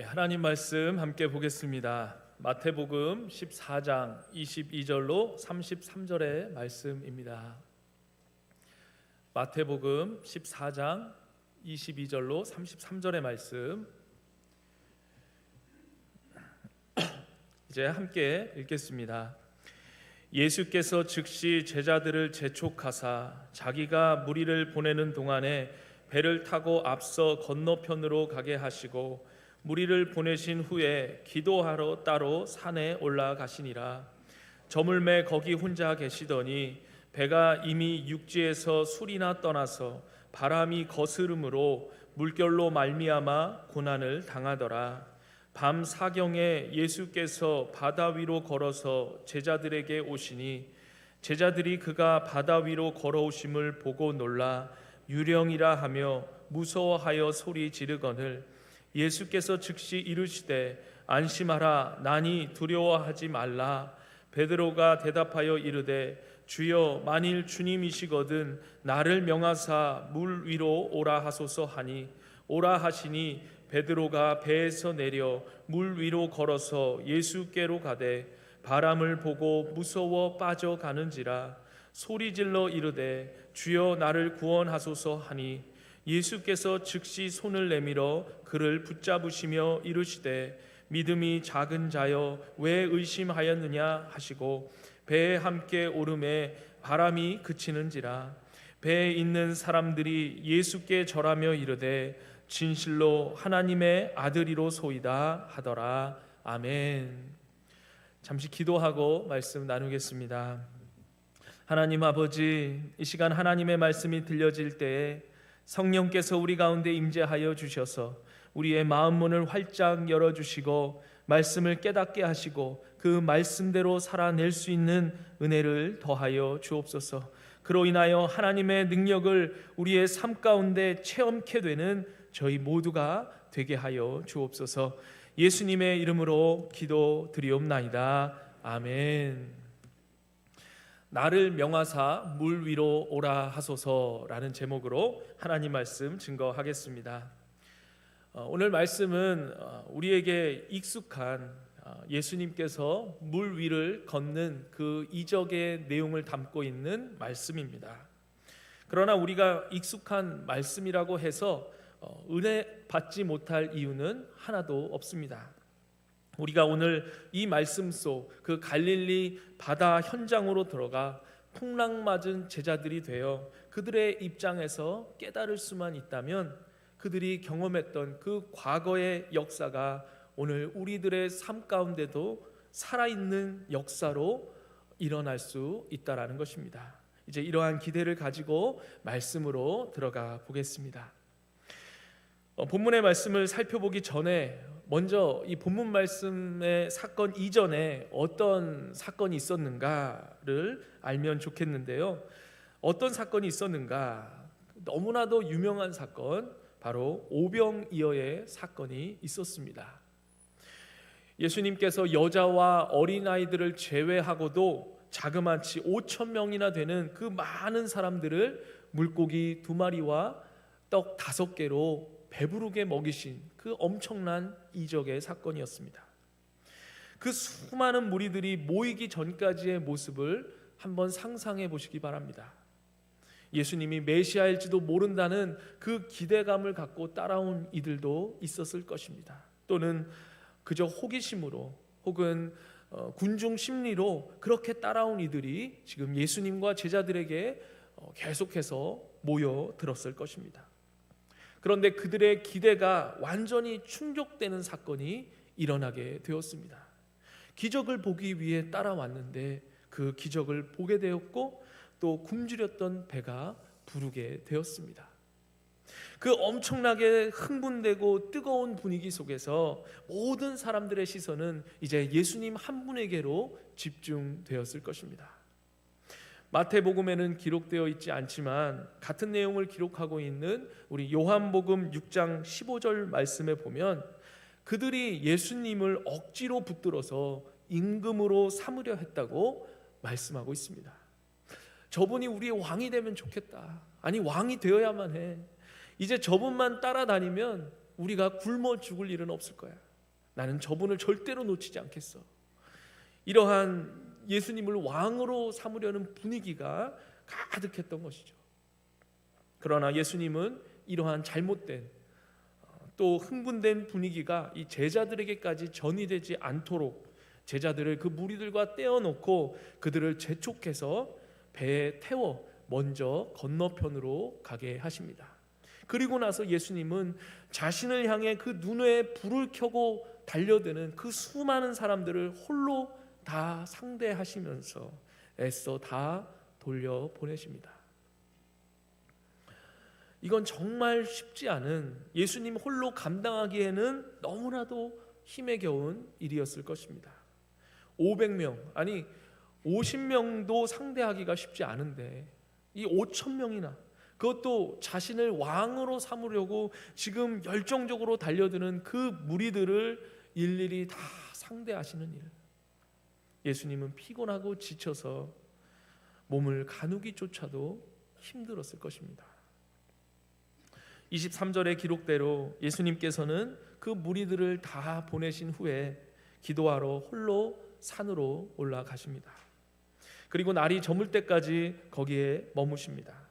하나님 말씀 함께 보겠습니다. 마태복음 14장 22절로 33절의 말씀입니다. 마태복음 14장 22절로 33절의 말씀 이제 함께 읽겠습니다. 예수께서 즉시 제자들을 재촉하사 자기가 무리를 보내는 동안에 배를 타고 앞서 건너편으로 가게 하시고 무리를 보내신 후에 기도하러 따로 산에 올라가시니라. 저물매 거기 혼자 계시더니 배가 이미 육지에서 술이나 떠나서 바람이 거스름으로 물결로 말미암아 고난을 당하더라. 밤 사경에 예수께서 바다 위로 걸어서 제자들에게 오시니 제자들이 그가 바다 위로 걸어오심을 보고 놀라 유령이라 하며 무서워하여 소리 지르거늘 예수께서 즉시 이르시되 안심하라 나니 두려워하지 말라. 베드로가 대답하여 이르되 주여 만일 주님이시거든 나를 명하사 물 위로 오라 하소서 하니 오라 하시니 베드로가 배에서 내려 물 위로 걸어서 예수께로 가되 바람을 보고 무서워 빠져가는지라 소리질러 이르되 주여 나를 구원하소서 하니 예수께서 즉시 손을 내밀어 그를 붙잡으시며 이르시되 믿음이 작은 자여 왜 의심하였느냐 하시고 배에 함께 오르매 바람이 그치는지라. 배에 있는 사람들이 예수께 절하며 이르되 진실로 하나님의 아들이로소이다 하더라. 아멘. 잠시 기도하고 말씀 나누겠습니다. 하나님 아버지, 이 시간 하나님의 말씀이 들려질 때에 성령께서 우리 가운데 임재하여 주셔서 우리의 마음 문을 활짝 열어주시고 말씀을 깨닫게 하시고 그 말씀대로 살아낼 수 있는 은혜를 더하여 주옵소서. 그로 인하여 하나님의 능력을 우리의 삶 가운데 체험케 되는 저희 모두가 되게 하여 주옵소서. 예수님의 이름으로 기도드리옵나이다. 아멘. 나를 명하사 물 위로 오라 하소서라는 제목으로 하나님 말씀 증거하겠습니다. 오늘 말씀은 우리에게 익숙한 예수님께서 물 위를 걷는 그 이적의 내용을 담고 있는 말씀입니다. 그러나 우리가 익숙한 말씀이라고 해서 은혜 받지 못할 이유는 하나도 없습니다. 우리가 오늘 이 말씀 속 그 갈릴리 바다 현장으로 들어가 풍랑맞은 제자들이 되어 그들의 입장에서 깨달을 수만 있다면 그들이 경험했던 그 과거의 역사가 오늘 우리들의 삶 가운데도 살아있는 역사로 일어날 수 있다라는 것입니다. 이제 이러한 기대를 가지고 말씀으로 들어가 보겠습니다. 본문의 말씀을 살펴보기 전에 먼저 이 본문 말씀의 사건 이전에 어떤 사건이 있었는가를 알면 좋겠는데요. 어떤 사건이 있었는가? 너무나도 유명한 사건, 바로 오병이어의 사건이 있었습니다. 예수님께서 여자와 어린아이들을 제외하고도 자그마치 5,000명이나 되는 그 많은 사람들을 물고기 2마리와 떡 5개로 배부르게 먹이신 그 엄청난 이적의 사건이었습니다. 그 수많은 무리들이 모이기 전까지의 모습을 한번 상상해 보시기 바랍니다. 예수님이 메시아일지도 모른다는 그 기대감을 갖고 따라온 이들도 있었을 것입니다. 또는 그저 호기심으로 혹은 군중 심리로 그렇게 따라온 이들이 지금 예수님과 제자들에게 계속해서 모여들었을 것입니다. 그런데 그들의 기대가 완전히 충족되는 사건이 일어나게 되었습니다. 기적을 보기 위해 따라왔는데 그 기적을 보게 되었고 또 굶주렸던 배가 부르게 되었습니다. 그 엄청나게 흥분되고 뜨거운 분위기 속에서 모든 사람들의 시선은 이제 예수님 한 분에게로 집중되었을 것입니다. 마태복음에는 기록되어 있지 않지만 같은 내용을 기록하고 있는 우리 요한복음 6장 15절 말씀에 보면 그들이 예수님을 억지로 붙들어서 임금으로 삼으려 했다고 말씀하고 있습니다. 저분이 우리의 왕이 되면 좋겠다. 아니, 왕이 되어야만 해. 이제 저분만 따라다니면 우리가 굶어 죽을 일은 없을 거야. 나는 저분을 절대로 놓치지 않겠어. 이러한 예수님을 왕으로 삼으려는 분위기가 가득했던 것이죠. 그러나 예수님은 이러한 잘못된 또 흥분된 분위기가 이 제자들에게까지 전이되지 않도록 제자들을 그 무리들과 떼어놓고 그들을 재촉해서 배에 태워 먼저 건너편으로 가게 하십니다. 그리고 나서 예수님은 자신을 향해 그 눈에 불을 켜고 달려드는 그 수많은 사람들을 홀로 다 상대하시면서 애써 다 돌려보내십니다. 이건 정말 쉽지 않은, 예수님 홀로 감당하기에는 너무나도 힘에 겨운 일이었을 것입니다. 500명, 아니 50명도 상대하기가 쉽지 않은데 이 5,000명이나, 그것도 자신을 왕으로 삼으려고 지금 열정적으로 달려드는 그 무리들을 일일이 다 상대하시는 일. 예수님은 피곤하고 지쳐서 몸을 가누기조차도 힘들었을 것입니다. 23절의 기록대로 예수님께서는 그 무리들을 다 보내신 후에 기도하러 홀로 산으로 올라가십니다. 그리고 날이 저물 때까지 거기에 머무십니다.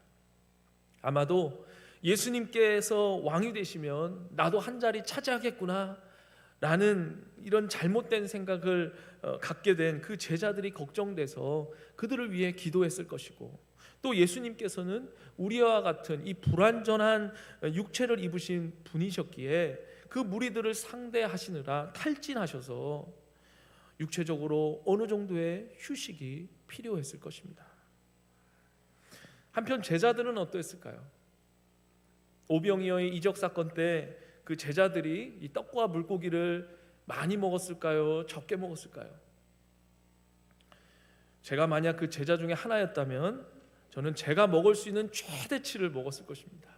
아마도 예수님께서 왕이 되시면 나도 한 자리 차지하겠구나 라는 이런 잘못된 생각을 갖게 된 그 제자들이 걱정돼서 그들을 위해 기도했을 것이고, 또 예수님께서는 우리와 같은 이 불완전한 육체를 입으신 분이셨기에 그 무리들을 상대하시느라 탈진하셔서 육체적으로 어느 정도의 휴식이 필요했을 것입니다. 한편 제자들은 어떠했을까요? 오병이어의 이적 사건 때 그 제자들이 이 떡과 물고기를 많이 먹었을까요? 적게 먹었을까요? 제가 만약 그 제자 중에 하나였다면 저는 제가 먹을 수 있는 최대치를 먹었을 것입니다.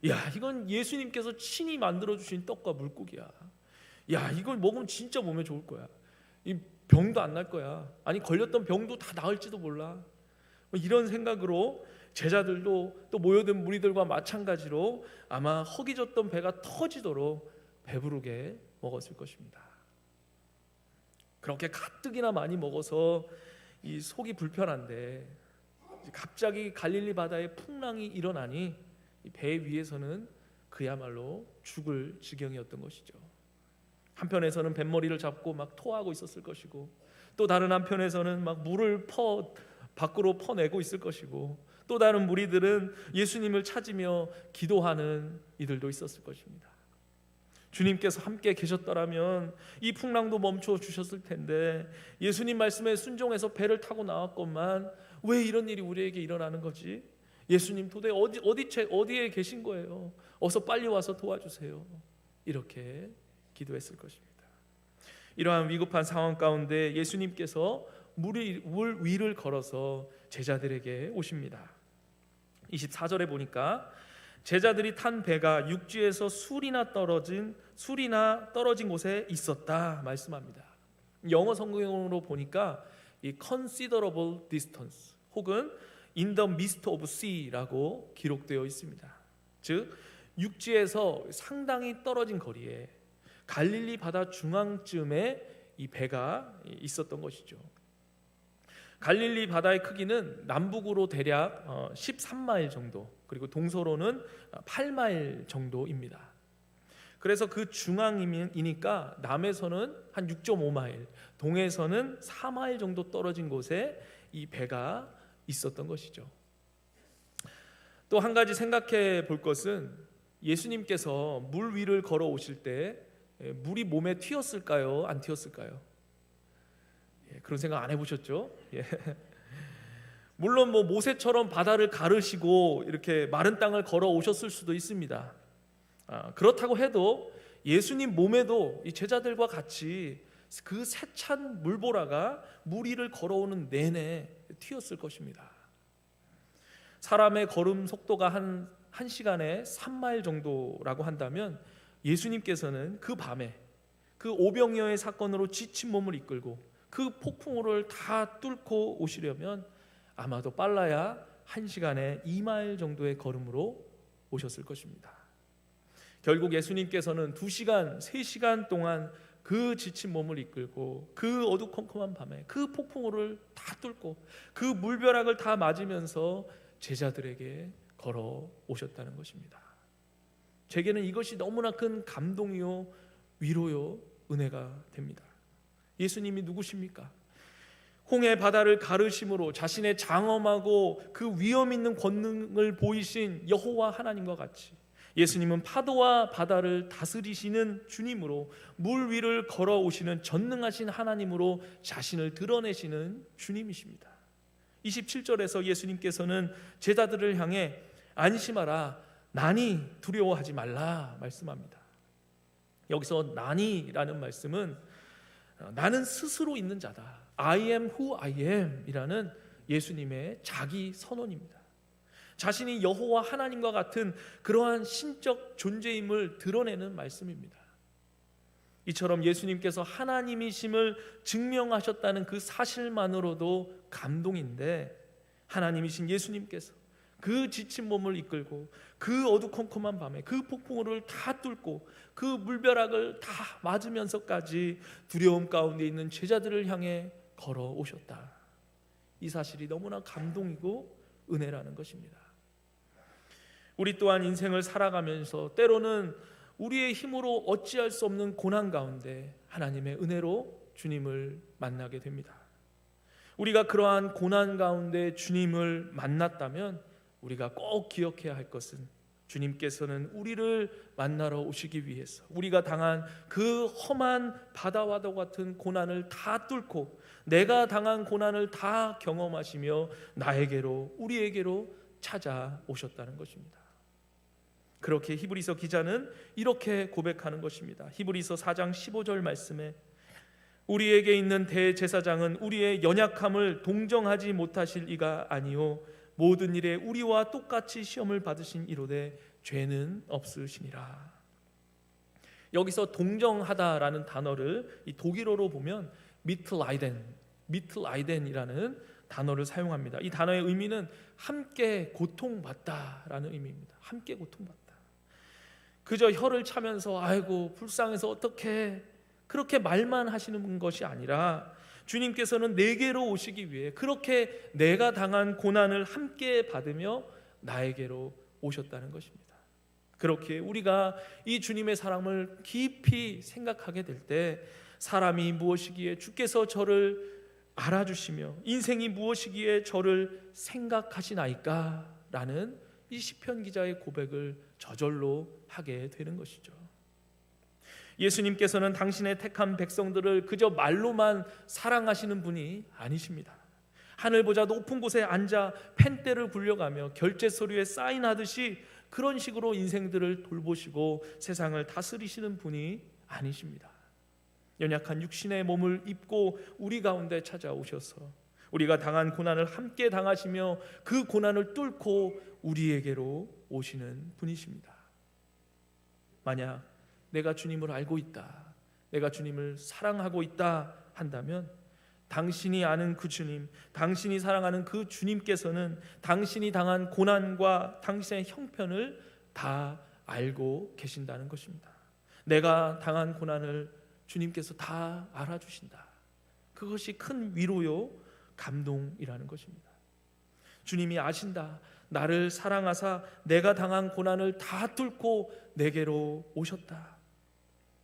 야, 이건 예수님께서 친히 만들어주신 떡과 물고기야. 야, 이걸 먹으면 진짜 몸에 좋을 거야. 이 병도 안 날 거야. 아니 걸렸던 병도 다 나을지도 몰라. 이런 생각으로 제자들도 또 모여든 무리들과 마찬가지로 아마 허기졌던 배가 터지도록 배부르게 먹었을 것입니다. 그렇게 가뜩이나 많이 먹어서 이 속이 불편한데 갑자기 갈릴리 바다에 풍랑이 일어나니 배 위에서는 그야말로 죽을 지경이었던 것이죠. 한편에서는 뱃머리를 잡고 막 토하고 있었을 것이고, 또 다른 한편에서는 막 물을 밖으로 퍼내고 있을 것이고, 또 다른 무리들은 예수님을 찾으며 기도하는 이들도 있었을 것입니다. 주님께서 함께 계셨더라면 이 풍랑도 멈춰 주셨을 텐데, 예수님 말씀에 순종해서 배를 타고 나왔건만 왜 이런 일이 우리에게 일어나는 거지? 예수님 도대체 어디에 계신 거예요? 어서 빨리 와서 도와주세요. 이렇게 기도했을 것입니다. 이러한 위급한 상황 가운데 예수님께서 물 위를 걸어서 제자들에게 오십니다. 24절에 보니까 제자들이 탄 배가 육지에서 술이나 떨어진 곳에 있었다 말씀합니다. 영어 성경으로 보니까 이 considerable distance 혹은 in the midst of sea라고 기록되어 있습니다. 즉 육지에서 상당히 떨어진 거리에 갈릴리 바다 중앙쯤에 이 배가 있었던 것이죠. 갈릴리 바다의 크기는 남북으로 대략 13마일 정도, 그리고 동서로는 8마일 정도입니다. 그래서 그 중앙이니까 남에서는 한 6.5마일, 동에서는 4마일 정도 떨어진 곳에 이 배가 있었던 것이죠. 또 한 가지 생각해 볼 것은, 예수님께서 물 위를 걸어오실 때 물이 몸에 튀었을까요? 안 튀었을까요? 그런 생각 안 해보셨죠? 물론 모세처럼 바다를 가르시고 이렇게 마른 땅을 걸어오셨을 수도 있습니다. 그렇다고 해도 예수님 몸에도 이 제자들과 같이 그 세찬 물보라가 물 위를 걸어오는 내내 튀었을 것입니다. 사람의 걸음 속도가 한 시간에 3마일 정도라고 한다면, 예수님께서는 그 밤에 그 오병이어의 사건으로 지친 몸을 이끌고 그 폭풍우를 다 뚫고 오시려면 아마도 빨라야 1시간에 2마일 정도의 걸음으로 오셨을 것입니다. 결국 예수님께서는 2시간, 3시간 동안 그 지친 몸을 이끌고 그 어두컴컴한 밤에 그 폭풍우를 다 뚫고 그 물벼락을 다 맞으면서 제자들에게 걸어오셨다는 것입니다. 제게는 이것이 너무나 큰 감동이요, 위로요, 은혜가 됩니다. 예수님이 누구십니까? 홍해 바다를 가르심으로 자신의 장엄하고 그 위험 있는 권능을 보이신 여호와 하나님과 같이 예수님은 파도와 바다를 다스리시는 주님으로 물 위를 걸어오시는 전능하신 하나님으로 자신을 드러내시는 주님이십니다. 27절에서 예수님께서는 제자들을 향해 안심하라, 난이 두려워하지 말라 말씀합니다. 여기서 난이라는 말씀은 나는 스스로 있는 자다, I am who I am 이라는 예수님의 자기 선언입니다. 자신이 여호와 하나님과 같은 그러한 신적 존재임을 드러내는 말씀입니다. 이처럼 예수님께서 하나님이심을 증명하셨다는 그 사실만으로도 감동인데, 하나님이신 예수님께서 그 지친 몸을 이끌고 그 어두컴컴한 밤에 그 폭풍우를 다 뚫고 그 물벼락을 다 맞으면서까지 두려움 가운데 있는 제자들을 향해 걸어오셨다. 이 사실이 너무나 감동이고 은혜라는 것입니다. 우리 또한 인생을 살아가면서 때로는 우리의 힘으로 어찌할 수 없는 고난 가운데 하나님의 은혜로 주님을 만나게 됩니다. 우리가 그러한 고난 가운데 주님을 만났다면 우리가 꼭 기억해야 할 것은, 주님께서는 우리를 만나러 오시기 위해서 우리가 당한 그 험한 바다와도 같은 고난을 다 뚫고 내가 당한 고난을 다 경험하시며 나에게로, 우리에게로 찾아오셨다는 것입니다. 그렇게 히브리서 기자는 이렇게 고백하는 것입니다. 히브리서 4장 15절 말씀에 우리에게 있는 대제사장은 우리의 연약함을 동정하지 못하실 이가 아니요 모든 일에 우리와 똑같이 시험을 받으신 이로되 죄는 없으시니라. 여기서 동정하다라는 단어를 이 독일어로 보면 미틀라이덴이라는 단어를 사용합니다. 이 단어의 의미는 함께 고통받다라는 의미입니다. 함께 고통받다. 그저 혀를 차면서 아이고 불쌍해서 어떻게, 그렇게 말만 하시는 것이 아니라 주님께서는 내게로 오시기 위해 그렇게 내가 당한 고난을 함께 받으며 나에게로 오셨다는 것입니다. 그렇게 우리가 이 주님의 사랑을 깊이 생각하게 될 때 사람이 무엇이기에 주께서 저를 알아주시며 인생이 무엇이기에 저를 생각하시나이까 라는 이 시편 기자의 고백을 저절로 하게 되는 것이죠. 예수님께서는 당신의 택한 백성들을 그저 말로만 사랑하시는 분이 아니십니다. 하늘보다 높은 곳에 앉아 펜대를 굴려가며 결제 서류에 사인하듯이 그런 식으로 인생들을 돌보시고 세상을 다스리시는 분이 아니십니다. 연약한 육신의 몸을 입고 우리 가운데 찾아오셔서 우리가 당한 고난을 함께 당하시며 그 고난을 뚫고 우리에게로 오시는 분이십니다. 만약 내가 주님을 알고 있다, 내가 주님을 사랑하고 있다 한다면 당신이 아는 그 주님, 당신이 사랑하는 그 주님께서는 당신이 당한 고난과 당신의 형편을 다 알고 계신다는 것입니다. 내가 당한 고난을 주님께서 다 알아주신다. 그것이 큰 위로요 감동이라는 것입니다. 주님이 아신다. 나를 사랑하사 내가 당한 고난을 다 뚫고 내게로 오셨다.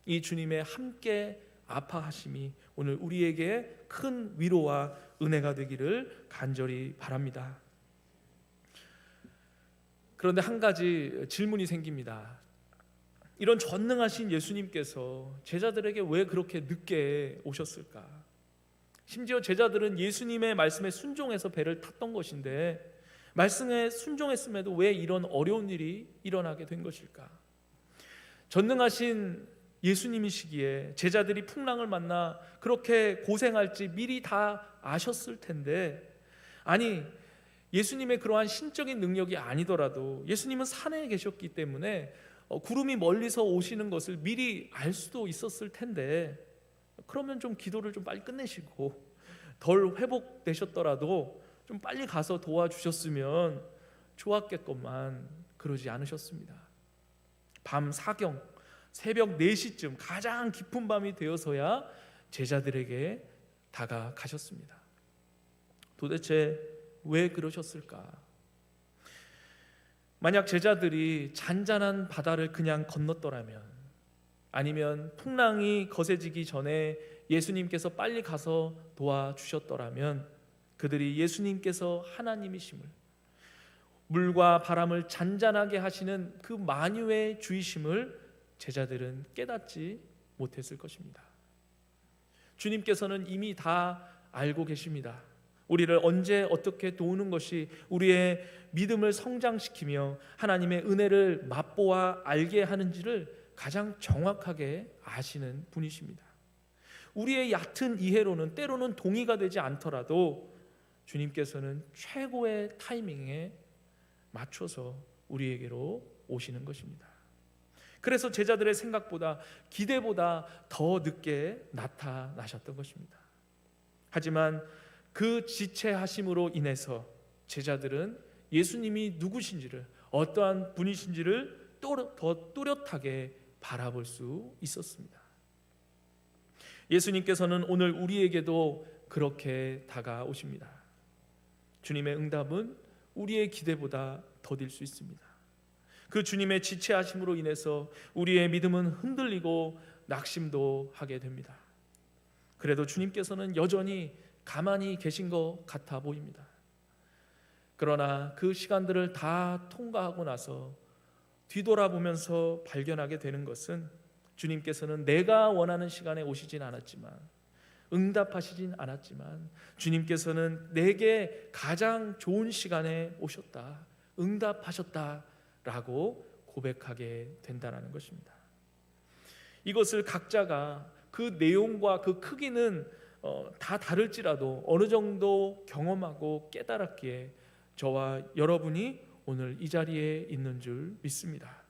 이 주님의 함께 아파하심이 오늘 우리에게 큰 위로와 은혜가 되기를 간절히 바랍니다. 그런데 한 가지 질문이 생깁니다. 이런 전능하신 예수님께서 제자들에게 왜 그렇게 늦게 오셨을까? 심지어 제자들은 예수님의 말씀에 순종해서 배를 탔던 것인데 말씀에 순종했음에도 왜 이런 어려운 일이 일어나게 된 것일까? 전능하신 예수님이시기에 제자들이 풍랑을 만나 그렇게 고생할지 미리 다 아셨을 텐데, 아니 예수님의 그러한 신적인 능력이 아니더라도 예수님은 산에 계셨기 때문에 구름이 멀리서 오시는 것을 미리 알 수도 있었을 텐데, 그러면 좀 기도를 좀 빨리 끝내시고 덜 회복되셨더라도 좀 빨리 가서 도와주셨으면 좋았겠건만 그러지 않으셨습니다. 밤 사경 새벽 4시쯤 가장 깊은 밤이 되어서야 제자들에게 다가가셨습니다. 도대체 왜 그러셨을까? 만약 제자들이 잔잔한 바다를 그냥 건넜더라면, 아니면 풍랑이 거세지기 전에 예수님께서 빨리 가서 도와주셨더라면, 그들이 예수님께서 하나님이심을, 물과 바람을 잔잔하게 하시는 그 만유의 주이심을 제자들은 깨닫지 못했을 것입니다. 주님께서는 이미 다 알고 계십니다. 우리를 언제 어떻게 도우는 것이 우리의 믿음을 성장시키며 하나님의 은혜를 맛보아 알게 하는지를 가장 정확하게 아시는 분이십니다. 우리의 얕은 이해로는 때로는 동의가 되지 않더라도 주님께서는 최고의 타이밍에 맞춰서 우리에게로 오시는 것입니다. 그래서 제자들의 생각보다, 기대보다 더 늦게 나타나셨던 것입니다. 하지만 그 지체하심으로 인해서 제자들은 예수님이 누구신지를, 어떠한 분이신지를 더 또렷하게 바라볼 수 있었습니다. 예수님께서는 오늘 우리에게도 그렇게 다가오십니다. 주님의 응답은 우리의 기대보다 더딜 수 있습니다. 그 주님의 지체하심으로 인해서 우리의 믿음은 흔들리고 낙심도 하게 됩니다. 그래도 주님께서는 여전히 가만히 계신 것 같아 보입니다. 그러나 그 시간들을 다 통과하고 나서 뒤돌아보면서 발견하게 되는 것은, 주님께서는 내가 원하는 시간에 오시진 않았지만, 응답하시진 않았지만, 주님께서는 내게 가장 좋은 시간에 오셨다, 응답하셨다라고 고백하게 된다는 것입니다. 이것을 각자가 그 내용과 그 크기는 다 다를지라도 어느 정도 경험하고 깨달았기에 저와 여러분이 오늘 이 자리에 있는 줄 믿습니다.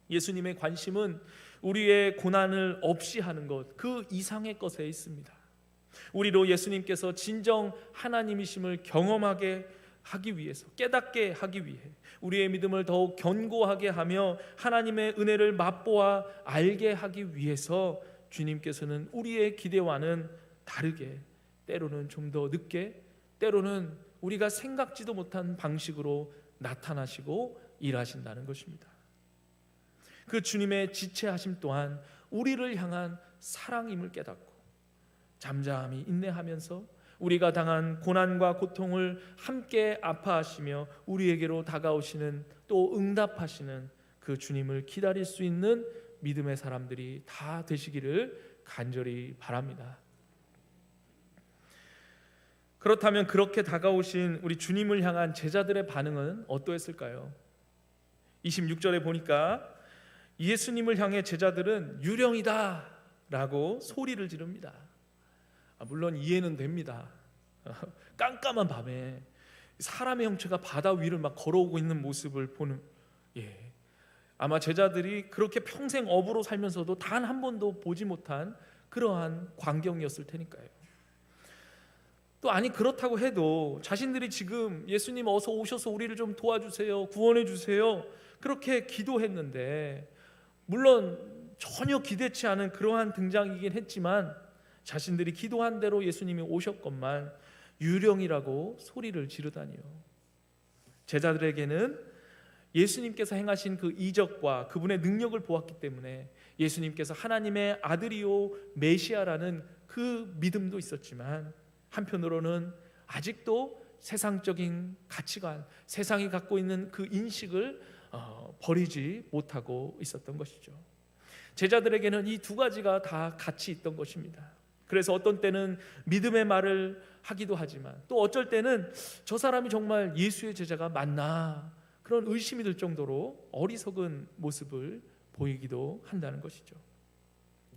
예수님의 관심은 우리의 고난을 없이 하는 것, 그 이상의 것에 있습니다. 우리로 예수님께서 진정 하나님이심을 경험하게 하기 위해서, 깨닫게 하기 위해, 우리의 믿음을 더욱 견고하게 하며 하나님의 은혜를 맛보아 알게 하기 위해서 주님께서는 우리의 기대와는 다르게, 때로는 좀 더 늦게, 때로는 우리가 생각지도 못한 방식으로 나타나시고 일하신다는 것입니다. 그 주님의 지체하심 또한 우리를 향한 사랑임을 깨닫고 잠잠히 인내하면서 우리가 당한 고난과 고통을 함께 아파하시며 우리에게로 다가오시는, 또 응답하시는 그 주님을 기다릴 수 있는 믿음의 사람들이 다 되시기를 간절히 바랍니다. 그렇다면 그렇게 다가오신 우리 주님을 향한 제자들의 반응은 어떠했을까요? 26절에 보니까 예수님을 향해 제자들은 유령이다 라고 소리를 지릅니다. 물론 이해는 됩니다. 깜깜한 밤에 사람의 형체가 바다 위를 막 걸어오고 있는 모습을 보는, 아마 제자들이 그렇게 평생 어부로 살면서도 단 한 번도 보지 못한 그러한 광경이었을 테니까요. 또 아니 그렇다고 해도 자신들이 지금 예수님 어서 오셔서 우리를 좀 도와주세요, 구원해 주세요, 그렇게 기도했는데, 물론 전혀 기대치 않은 그러한 등장이긴 했지만 자신들이 기도한 대로 예수님이 오셨건만 유령이라고 소리를 지르다니요. 제자들에게는 예수님께서 행하신 그 이적과 그분의 능력을 보았기 때문에 예수님께서 하나님의 아들이요 메시아라는 그 믿음도 있었지만, 한편으로는 아직도 세상적인 가치관, 세상이 갖고 있는 그 인식을 버리지 못하고 있었던 것이죠. 제자들에게는 이 두 가지가 다 같이 있던 것입니다. 그래서 어떤 때는 믿음의 말을 하기도 하지만, 또 어쩔 때는 저 사람이 정말 예수의 제자가 맞나, 그런 의심이 들 정도로 어리석은 모습을 보이기도 한다는 것이죠.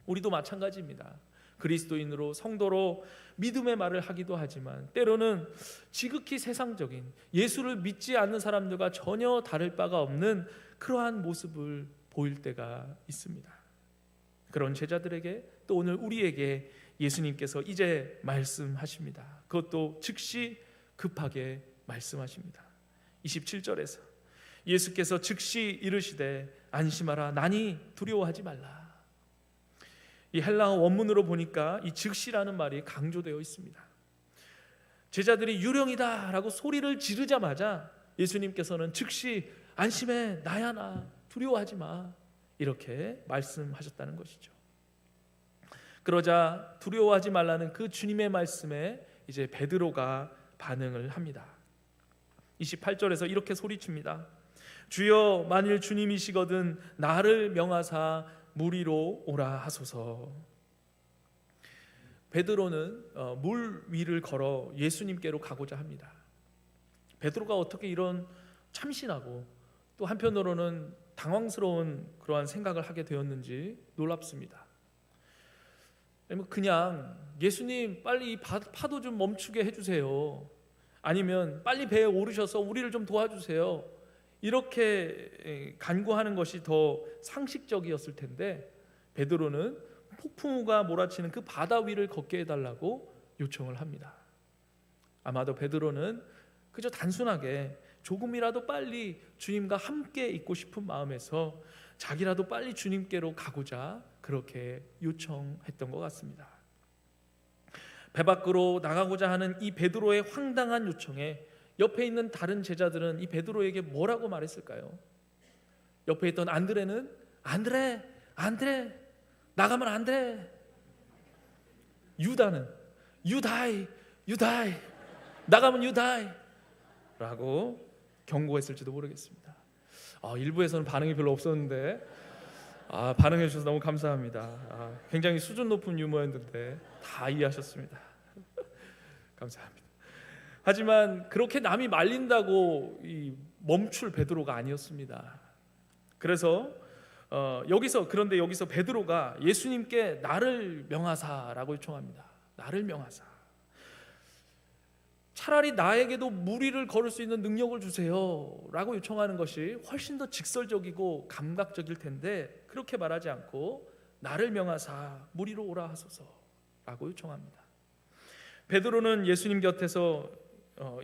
우리도 마찬가지입니다. 그리스도인으로, 성도로 믿음의 말을 하기도 하지만 때로는 지극히 세상적인, 예수를 믿지 않는 사람들과 전혀 다를 바가 없는 그러한 모습을 보일 때가 있습니다. 그런 제자들에게, 또 오늘 우리에게 예수님께서 이제 말씀하십니다. 그것도 즉시 급하게 말씀하십니다. 27절에서 예수께서 즉시 이르시되 안심하라. 나니 두려워하지 말라. 이 헬라어 원문으로 보니까 이 즉시라는 말이 강조되어 있습니다. 제자들이 유령이다 라고 소리를 지르자마자 예수님께서는 즉시 안심해, 나야 나, 두려워하지 마, 이렇게 말씀하셨다는 것이죠. 그러자 두려워하지 말라는 그 주님의 말씀에 이제 베드로가 반응을 합니다. 28절에서 이렇게 소리칩니다. 주여, 만일 주님이시거든 나를 명하사 물 위로 오라 하소서. 베드로는 물 위를 걸어 예수님께로 가고자 합니다. 베드로가 어떻게 이런 참신하고 또 한편으로는 당황스러운 그러한 생각을 하게 되었는지 놀랍습니다. 그냥 예수님 빨리 이 파도 좀 멈추게 해주세요, 아니면 빨리 배에 오르셔서 우리를 좀 도와주세요, 이렇게 간구하는 것이 더 상식적이었을 텐데 베드로는 폭풍우가 몰아치는 그 바다 위를 걷게 해달라고 요청을 합니다. 아마도 베드로는 그저 단순하게 조금이라도 빨리 주님과 함께 있고 싶은 마음에서 자기라도 빨리 주님께로 가고자 그렇게 요청했던 것 같습니다. 배 밖으로 나가고자 하는 이 베드로의 황당한 요청에 옆에 있는 다른 제자들은 이 베드로에게 뭐라고 말했을까요? 옆에 있던 안드레는 안드레 나가면 안 돼. 유다는 you die 나가면 you die 라고 경고했을지도 모르겠습니다. 일부에서는 반응이 별로 없었는데 반응해 주셔서 너무 감사합니다. 굉장히 수준 높은 유머였는데 다 이해하셨습니다. 감사합니다. 하지만 그렇게 남이 말린다고 멈출 베드로가 아니었습니다. 그래서 그런데 여기서 베드로가 예수님께 나를 명하사라고 요청합니다. 나를 명하사. 차라리 나에게도 물 위를 걸을 수 있는 능력을 주세요 라고 요청하는 것이 훨씬 더 직설적이고 감각적일 텐데 그렇게 말하지 않고 나를 명하사 물 위로 오라 하소서 라고 요청합니다. 베드로는 예수님 곁에서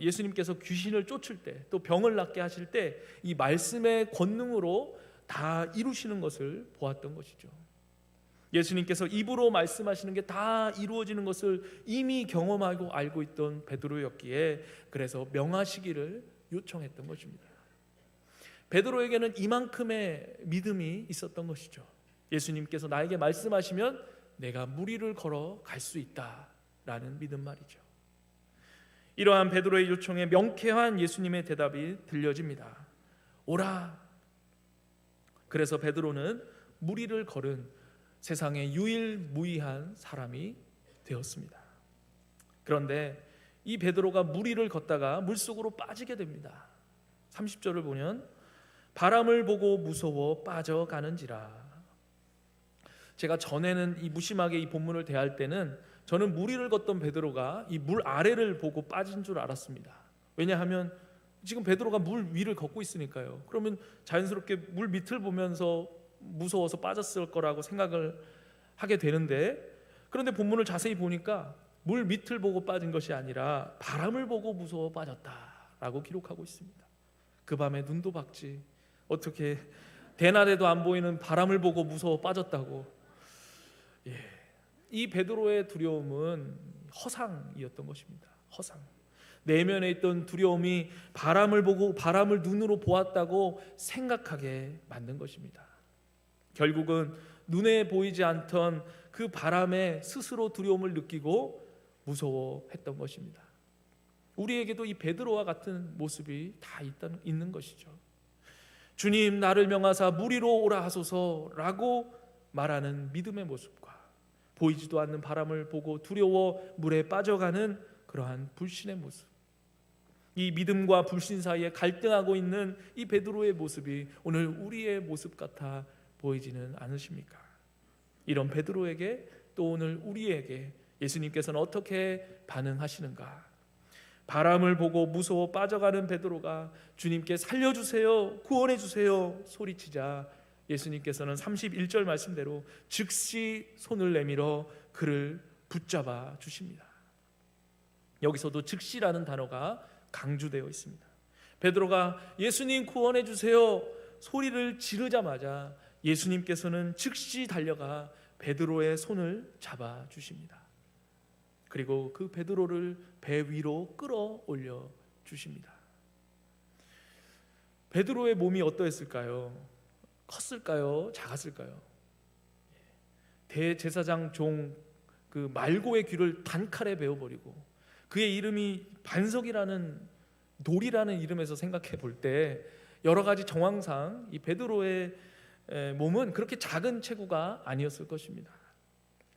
예수님께서 귀신을 쫓을 때 또 병을 낫게 하실 때 이 말씀의 권능으로 다 이루시는 것을 보았던 것이죠. 예수님께서 입으로 말씀하시는 게 다 이루어지는 것을 이미 경험하고 알고 있던 베드로였기에 그래서 명하시기를 요청했던 것입니다. 베드로에게는 이만큼의 믿음이 있었던 것이죠. 예수님께서 나에게 말씀하시면 내가 물 위를 걸어 갈 수 있다라는 믿음 말이죠. 이러한 베드로의 요청에 명쾌한 예수님의 대답이 들려집니다. 오라. 그래서 베드로는 물 위를 걸은 세상에 유일무이한 사람이 되었습니다. 그런데 이 베드로가 물 위를 걷다가 물속으로 빠지게 됩니다. 30절을 보면 바람을 보고 무서워 빠져가는지라. 제가 전에는 이 무심하게 이 본문을 대할 때는 저는 물 위를 걷던 베드로가 이 물 아래를 보고 빠진 줄 알았습니다. 왜냐하면 지금 베드로가 물 위를 걷고 있으니까요. 그러면 자연스럽게 물 밑을 보면서 무서워서 빠졌을 거라고 생각을 하게 되는데, 그런데 본문을 자세히 보니까 물 밑을 보고 빠진 것이 아니라 바람을 보고 무서워 빠졌다라고 기록하고 있습니다. 그 밤에 눈도 박지 어떻게 대낮에도 안 보이는 바람을 보고 무서워 빠졌다고. 이 베드로의 두려움은 허상이었던 것입니다. 허상. 내면에 있던 두려움이 바람을 보고 바람을 눈으로 보았다고 생각하게 만든 것입니다. 결국은 눈에 보이지 않던 그 바람에 스스로 두려움을 느끼고 무서워했던 것입니다. 우리에게도 이 베드로와 같은 모습이 다 있는 것이죠. 주님 나를 명하사 물 위로 오라 하소서라고 말하는 믿음의 모습과 보이지도 않는 바람을 보고 두려워 물에 빠져가는 그러한 불신의 모습, 이 믿음과 불신 사이에 갈등하고 있는 이 베드로의 모습이 오늘 우리의 모습 같아 보이지는 않으십니까? 이런 베드로에게 또 오늘 우리에게 예수님께서는 어떻게 반응하시는가? 바람을 보고 무서워 빠져가는 베드로가 주님께 살려주세요, 구원해주세요 소리치자 예수님께서는 31절 말씀대로 즉시 손을 내밀어 그를 붙잡아 주십니다. 여기서도 즉시라는 단어가 강조되어 있습니다. 베드로가 예수님 구원해 주세요 소리를 지르자마자 예수님께서는 즉시 달려가 베드로의 손을 잡아 주십니다. 그리고 그 베드로를 배 위로 끌어올려 주십니다. 베드로의 몸이 어떠했을까요? 컸을까요? 작았을까요? 대제사장 종 그 말고의 귀를 단칼에 베어버리고, 그의 이름이 반석이라는 돌이라는 이름에서 생각해 볼 때 여러 가지 정황상 이 베드로의 몸은 그렇게 작은 체구가 아니었을 것입니다.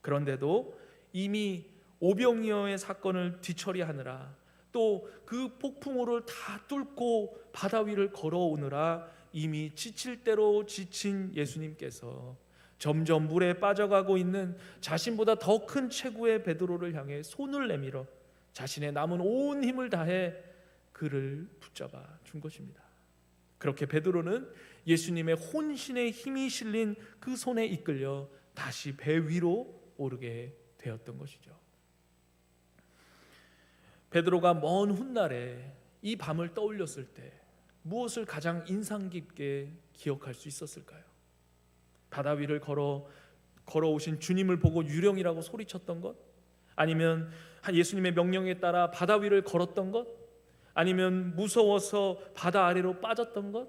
그런데도 이미 오병이어의 사건을 뒤처리하느라, 또 그 폭풍우를 다 뚫고 바다 위를 걸어오느라 이미 지칠 대로 지친 예수님께서 점점 물에 빠져가고 있는 자신보다 더 큰 체구의 베드로를 향해 손을 내밀어 자신의 남은 온 힘을 다해 그를 붙잡아 준 것입니다. 그렇게 베드로는 예수님의 혼신의 힘이 실린 그 손에 이끌려 다시 배 위로 오르게 되었던 것이죠. 베드로가 먼 훗날에 이 밤을 떠올렸을 때 무엇을 가장 인상 깊게 기억할 수 있었을까요? 바다 위를 걸어오신 주님을 보고 유령이라고 소리쳤던 것? 아니면 예수님의 명령에 따라 바다 위를 걸었던 것? 아니면 무서워서 바다 아래로 빠졌던 것?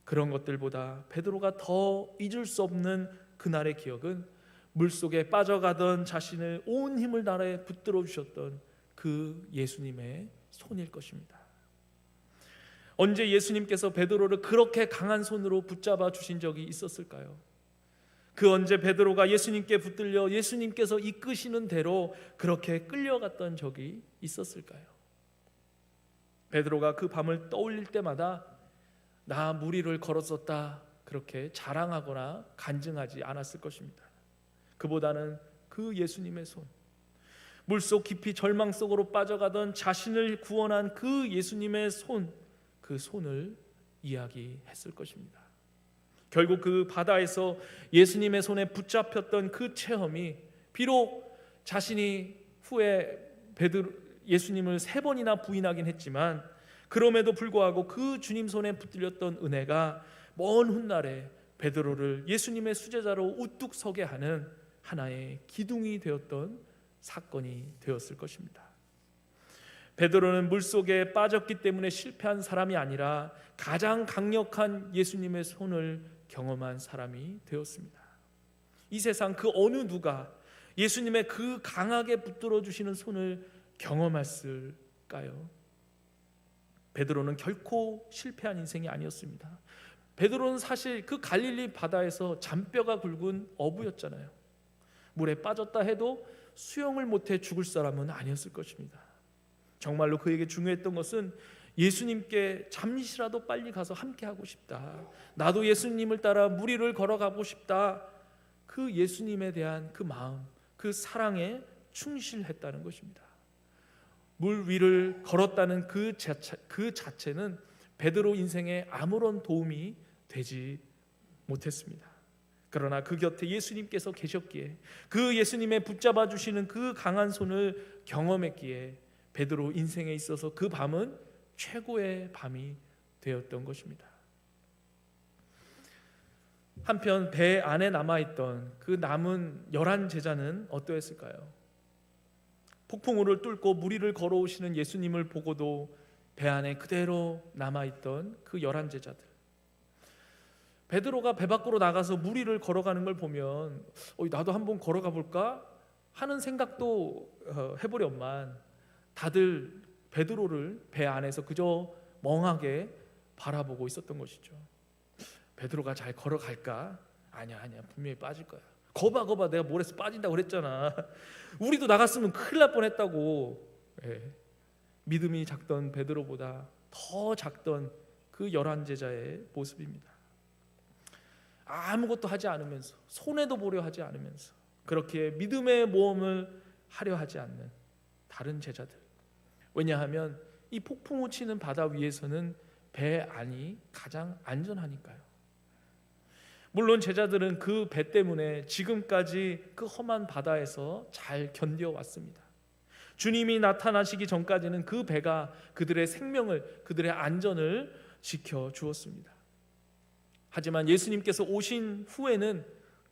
그런 것들보다 베드로가 더 잊을 수 없는 그날의 기억은 물속에 빠져가던 자신을 온 힘을 다해 붙들어 주셨던 그 예수님의 손일 것입니다. 언제 예수님께서 베드로를 그렇게 강한 손으로 붙잡아 주신 적이 있었을까요? 그 언제 베드로가 예수님께 붙들려 예수님께서 이끄시는 대로 그렇게 끌려갔던 적이 있었을까요? 베드로가 그 밤을 떠올릴 때마다 나 무리를 걸었었다 그렇게 자랑하거나 간증하지 않았을 것입니다. 그보다는 그 예수님의 손, 물속 깊이 절망 속으로 빠져가던 자신을 구원한 그 예수님의 손, 그 손을 이야기했을 것입니다. 결국 그 바다에서 예수님의 손에 붙잡혔던 그 체험이 비록 자신이 후에 예수님을 3번이나 부인하긴 했지만 그럼에도 불구하고 그 주님 손에 붙들렸던 은혜가 먼 훗날에 베드로를 예수님의 수제자로 우뚝 서게 하는 하나의 기둥이 되었던 사건이 되었을 것입니다. 베드로는 물속에 빠졌기 때문에 실패한 사람이 아니라 가장 강력한 예수님의 손을 경험한 사람이 되었습니다. 이 세상 그 어느 누가 예수님의 그 강하게 붙들어 주시는 손을 경험했을까요? 베드로는 결코 실패한 인생이 아니었습니다. 베드로는 사실 그 갈릴리 바다에서 잔뼈가 굵은 어부였잖아요. 물에 빠졌다 해도 수영을 못해 죽을 사람은 아니었을 것입니다. 정말로 그에게 중요했던 것은 예수님께 잠시라도 빨리 가서 함께하고 싶다, 나도 예수님을 따라 무리를 걸어가고 싶다, 그 예수님에 대한 그 마음, 그 사랑에 충실했다는 것입니다. 물 위를 걸었다는 그 자체는 베드로 인생에 아무런 도움이 되지 못했습니다. 그러나 그 곁에 예수님께서 계셨기에, 그 예수님의 붙잡아 주시는 그 강한 손을 경험했기에 베드로 인생에 있어서 그 밤은 최고의 밤이 되었던 것입니다. 한편 배 안에 남아있던 그 남은 11 제자는 어떠했을까요? 폭풍우를 뚫고 무리를 걸어오시는 예수님을 보고도 배 안에 그대로 남아있던 그 11 제자들, 베드로가 배 밖으로 나가서 무리를 걸어가는 걸 보면 나도 한번 걸어가 볼까 하는 생각도 해보련만 다들 베드로를 배 안에서 그저 멍하게 바라보고 있었던 것이죠. 베드로가 잘 걸어갈까? 아니야 분명히 빠질 거야. 거봐 내가 모래에서 빠진다고 그랬잖아. 우리도 나갔으면 큰일 날 뻔했다고. 믿음이 작던 베드로보다 더 작던 그 11 제자의 모습입니다. 아무것도 하지 않으면서, 손해도 보려 하지 않으면서 그렇게 믿음의 모험을 하려 하지 않는 다른 제자들. 왜냐하면 이 폭풍우 치는 바다 위에서는 배 안이 가장 안전하니까요. 물론 제자들은 그 배 때문에 지금까지 그 험한 바다에서 잘 견뎌왔습니다. 주님이 나타나시기 전까지는 그 배가 그들의 생명을, 그들의 안전을 지켜주었습니다. 하지만 예수님께서 오신 후에는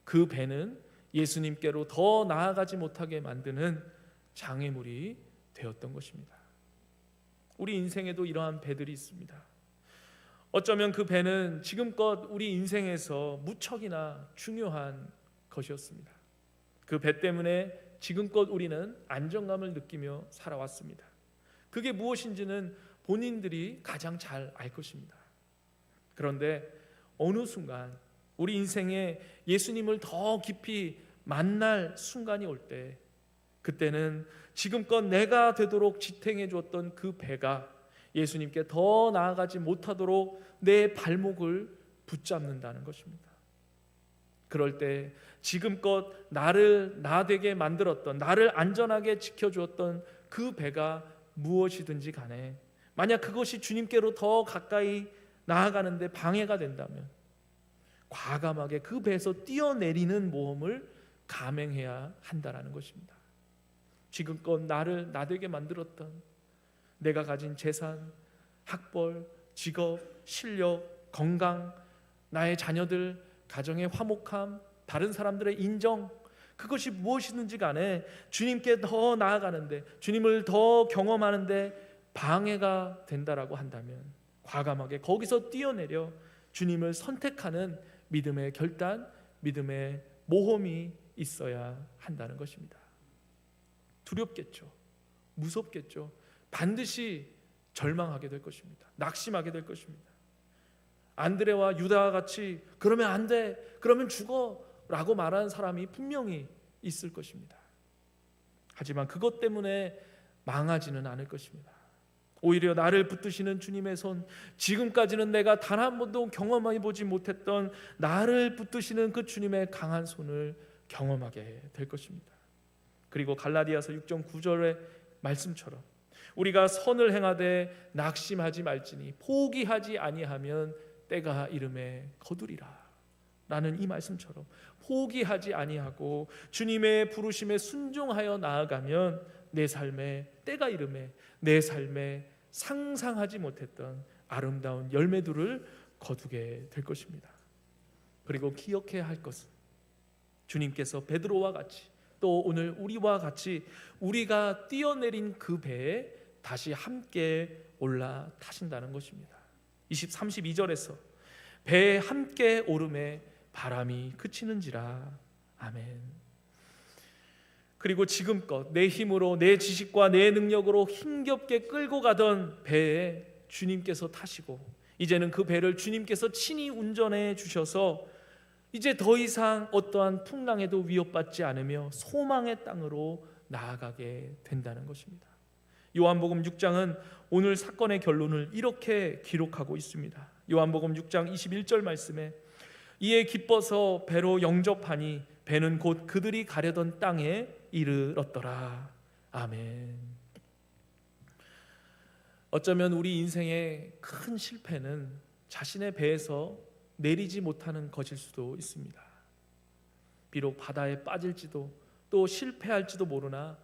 그 배는 예수님께로 더 나아가지 못하게 만드는 장애물이 되었던 것입니다. 우리 인생에도 이러한 배들이 있습니다. 어쩌면 그 배는 지금껏 우리 인생에서 무척이나 중요한 것이었습니다. 그 배 때문에 지금껏 우리는 안정감을 느끼며 살아왔습니다. 그게 무엇인지는 본인들이 가장 잘 알 것입니다. 그런데 어느 순간 우리 인생에 예수님을 더 깊이 만날 순간이 올 때, 그때는 지금껏 내가 되도록 지탱해 주었던 그 배가 예수님께 더 나아가지 못하도록 내 발목을 붙잡는다는 것입니다. 그럴 때 지금껏 나를 나되게 만들었던, 나를 안전하게 지켜주었던 그 배가 무엇이든지 간에 만약 그것이 주님께로 더 가까이 나아가는데 방해가 된다면 과감하게 그 배에서 뛰어내리는 모험을 감행해야 한다는 것입니다. 지금껏 나를 나되게 만들었던 내가 가진 재산, 학벌, 직업, 실력, 건강, 나의 자녀들, 가정의 화목함, 다른 사람들의 인정, 그것이 무엇이든지 간에 주님께 더 나아가는데, 주님을 더 경험하는데 방해가 된다라고 한다면 과감하게 거기서 뛰어내려 주님을 선택하는 믿음의 결단, 믿음의 모험이 있어야 한다는 것입니다. 두렵겠죠. 무섭겠죠. 반드시 절망하게 될 것입니다. 낙심하게 될 것입니다. 안드레와 유다와 같이 그러면 안 돼, 그러면 죽어 라고 말하는 사람이 분명히 있을 것입니다. 하지만 그것 때문에 망하지는 않을 것입니다. 오히려 나를 붙드시는 주님의 손, 지금까지는 내가 단 한 번도 경험해 보지 못했던 나를 붙드시는 그 주님의 강한 손을 경험하게 될 것입니다. 그리고 갈라디아서 6장 9절의 말씀처럼 우리가 선을 행하되 낙심하지 말지니 포기하지 아니하면 때가 이름에 거두리라 라는 이 말씀처럼 포기하지 아니하고 주님의 부르심에 순종하여 나아가면 내 삶에 때가 이름에 내 삶에 상상하지 못했던 아름다운 열매들을 거두게 될 것입니다. 그리고 기억해야 할 것은 주님께서 베드로와 같이 또 오늘 우리와 같이 우리가 뛰어내린 그 배에 다시 함께 올라타신다는 것입니다. 32절에서 배에 함께 오름에 바람이 그치는지라. 아멘. 그리고 지금껏 내 힘으로, 내 지식과 내 능력으로 힘겹게 끌고 가던 배에 주님께서 타시고 이제는 그 배를 주님께서 친히 운전해 주셔서 이제 더 이상 어떠한 풍랑에도 위협받지 않으며 소망의 땅으로 나아가게 된다는 것입니다. 요한복음 6장은 오늘 사건의 결론을 이렇게 기록하고 있습니다. 요한복음 6장 21절 말씀에 이에 기뻐서 배로 영접하니 배는 곧 그들이 가려던 땅에 이르렀더라. 아멘. 어쩌면 우리 인생의 큰 실패는 자신의 배에서 내리지 못하는 것일 수도 있습니다. 비록 바다에 빠질지도 또 실패할지도 모르나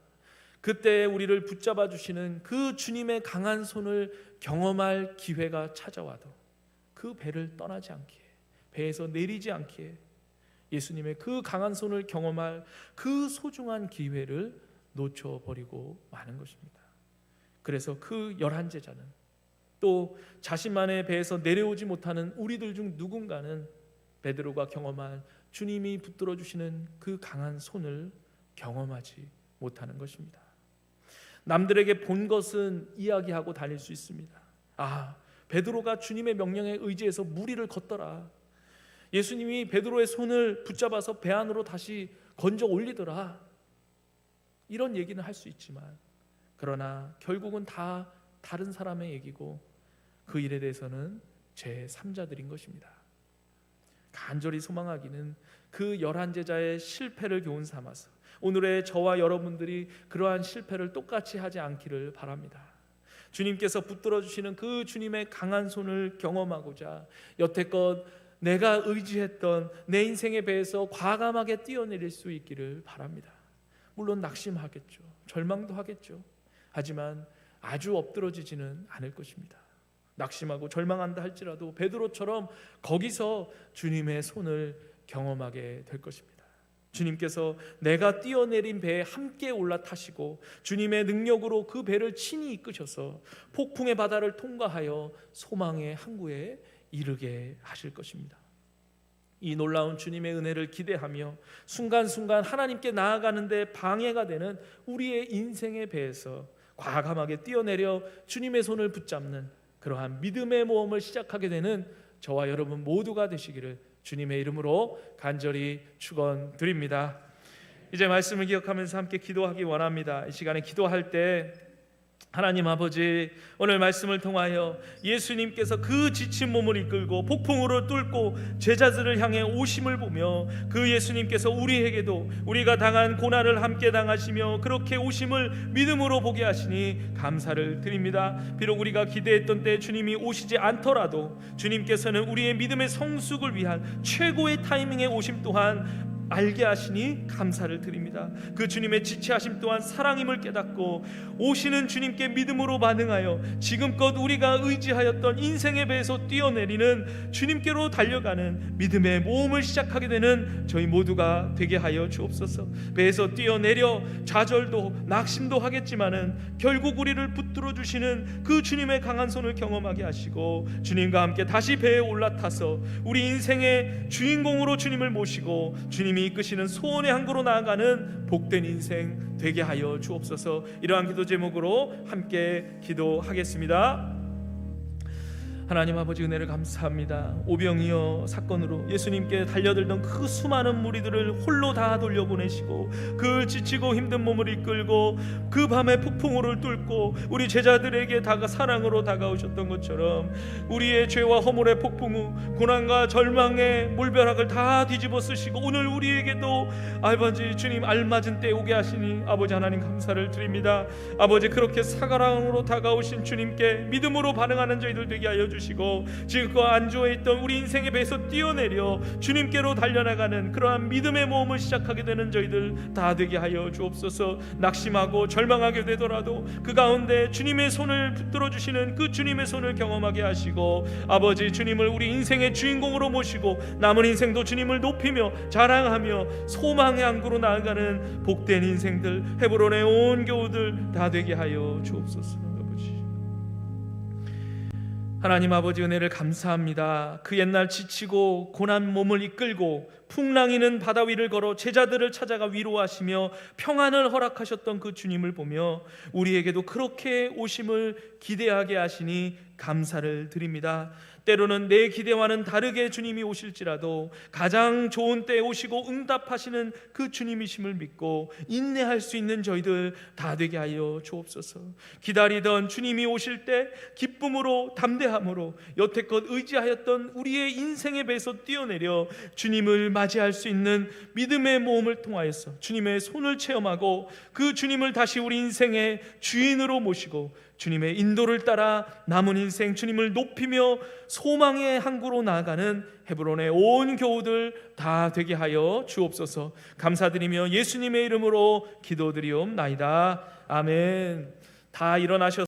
그때 우리를 붙잡아 주시는 그 주님의 강한 손을 경험할 기회가 찾아와도 그 배를 떠나지 않기에, 배에서 내리지 않기에 예수님의 그 강한 손을 경험할 그 소중한 기회를 놓쳐버리고 마는 것입니다. 그래서 그 11제자는 또 자신만의 배에서 내려오지 못하는 우리들 중 누군가는 베드로가 경험한 주님이 붙들어 주시는 그 강한 손을 경험하지 못하는 것입니다. 남들에게 본 것은 이야기하고 다닐 수 있습니다. 아, 베드로가 주님의 명령에 의지해서 무리를 걷더라. 예수님이 베드로의 손을 붙잡아서 배 안으로 다시 건져 올리더라. 이런 얘기는 할 수 있지만 그러나 결국은 다 다른 사람의 얘기고 그 일에 대해서는 제3자들인 것입니다. 간절히 소망하기는 그 11제자의 실패를 교훈 삼아서 오늘의 저와 여러분들이 그러한 실패를 똑같이 하지 않기를 바랍니다. 주님께서 붙들어 주시는 그 주님의 강한 손을 경험하고자 여태껏 내가 의지했던 내 인생의 배에서 과감하게 뛰어내릴 수 있기를 바랍니다. 물론 낙심하겠죠. 절망도 하겠죠. 하지만 아주 엎드러지지는 않을 것입니다. 낙심하고 절망한다 할지라도 베드로처럼 거기서 주님의 손을 경험하게 될 것입니다. 주님께서 내가 뛰어내린 배에 함께 올라타시고 주님의 능력으로 그 배를 친히 이끄셔서 폭풍의 바다를 통과하여 소망의 항구에 이르게 하실 것입니다. 이 놀라운 주님의 은혜를 기대하며 순간순간 하나님께 나아가는데 방해가 되는 우리의 인생의 배에서 과감하게 뛰어내려 주님의 손을 붙잡는 그러한 믿음의 모험을 시작하게 되는 저와 여러분 모두가 되시기를 주님의 이름으로 간절히 축원드립니다. 이제 말씀을 기억하면서 함께 기도하기 원합니다. 이 시간에 기도할 때 하나님 아버지, 오늘 말씀을 통하여 예수님께서 그 지친 몸을 이끌고 폭풍우를 뚫고 제자들을 향해 오심을 보며 그 예수님께서 우리에게도 우리가 당한 고난을 함께 당하시며 그렇게 오심을 믿음으로 보게 하시니 감사를 드립니다. 비록 우리가 기대했던 때 주님이 오시지 않더라도 주님께서는 우리의 믿음의 성숙을 위한 최고의 타이밍에 오심 또한 알게 하시니 감사를 드립니다. 그 주님의 지체하심 또한 사랑임을 깨닫고 오시는 주님께 믿음으로 반응하여 지금껏 우리가 의지하였던 인생의 배에서 뛰어내리는 주님께로 달려가는 믿음의 모험을 시작하게 되는 저희 모두가 되게 하여 주옵소서. 배에서 뛰어내려 좌절도 낙심도 하겠지만은 결국 우리를 붙들어 주시는 그 주님의 강한 손을 경험하게 하시고 주님과 함께 다시 배에 올라타서 우리 인생의 주인공으로 주님을 모시고 주님 이끄시는 소원의 항구로 나아가는 복된 인생 되게 하여 주옵소서. 이러한 기도 제목으로 함께 기도하겠습니다. 하나님 아버지, 은혜를 감사합니다. 오병이어 사건으로 예수님께 달려들던 그 수많은 무리들을 홀로 다 돌려보내시고 그 지치고 힘든 몸을 이끌고 그 밤에 폭풍우를 뚫고 우리 제자들에게 사랑으로 다가오셨던 것처럼 우리의 죄와 허물의 폭풍우, 고난과 절망의 물벼락을 다 뒤집어 쓰시고 오늘 우리에게도 아버지 주님 알맞은 때 오게 하시니 아버지 하나님 감사를 드립니다. 아버지, 그렇게 사랑으로 다가오신 주님께 믿음으로 반응하는 저희들 되게 하여 주시고 지금껏 안주해 있던 우리 인생의 배에서 뛰어내려 주님께로 달려나가는 그러한 믿음의 모험을 시작하게 되는 저희들 다 되게 하여 주옵소서. 낙심하고 절망하게 되더라도 그 가운데 주님의 손을 붙들어 주시는 그 주님의 손을 경험하게 하시고 아버지 주님을 우리 인생의 주인공으로 모시고 남은 인생도 주님을 높이며 자랑하며 소망의 항구로 나아가는 복된 인생들, 헤브론의 온 교우들 다 되게 하여 주옵소서. 하나님 아버지, 은혜를 감사합니다. 그 옛날 지치고 고난 몸을 이끌고 풍랑이는 바다 위를 걸어 제자들을 찾아가 위로하시며 평안을 허락하셨던 그 주님을 보며 우리에게도 그렇게 오심을 기대하게 하시니 감사를 드립니다. 때로는 내 기대와는 다르게 주님이 오실지라도 가장 좋은 때에 오시고 응답하시는 그 주님이심을 믿고 인내할 수 있는 저희들 다 되게 하여 주옵소서. 기다리던 주님이 오실 때 기쁨으로 담대함으로 여태껏 의지하였던 우리의 인생의 배에서 뛰어내려 주님을 맞이할 수 있는 믿음의 모험을 통하여서 주님의 손을 체험하고 그 주님을 다시 우리 인생의 주인으로 모시고 주님의 인도를 따라 남은 인생 주님을 높이며 소망의 항구로 나아가는 헤브론의 온 교우들 다 되게 하여 주옵소서. 감사드리며 예수님의 이름으로 기도드리옵나이다. 아멘. 다 일어나셔서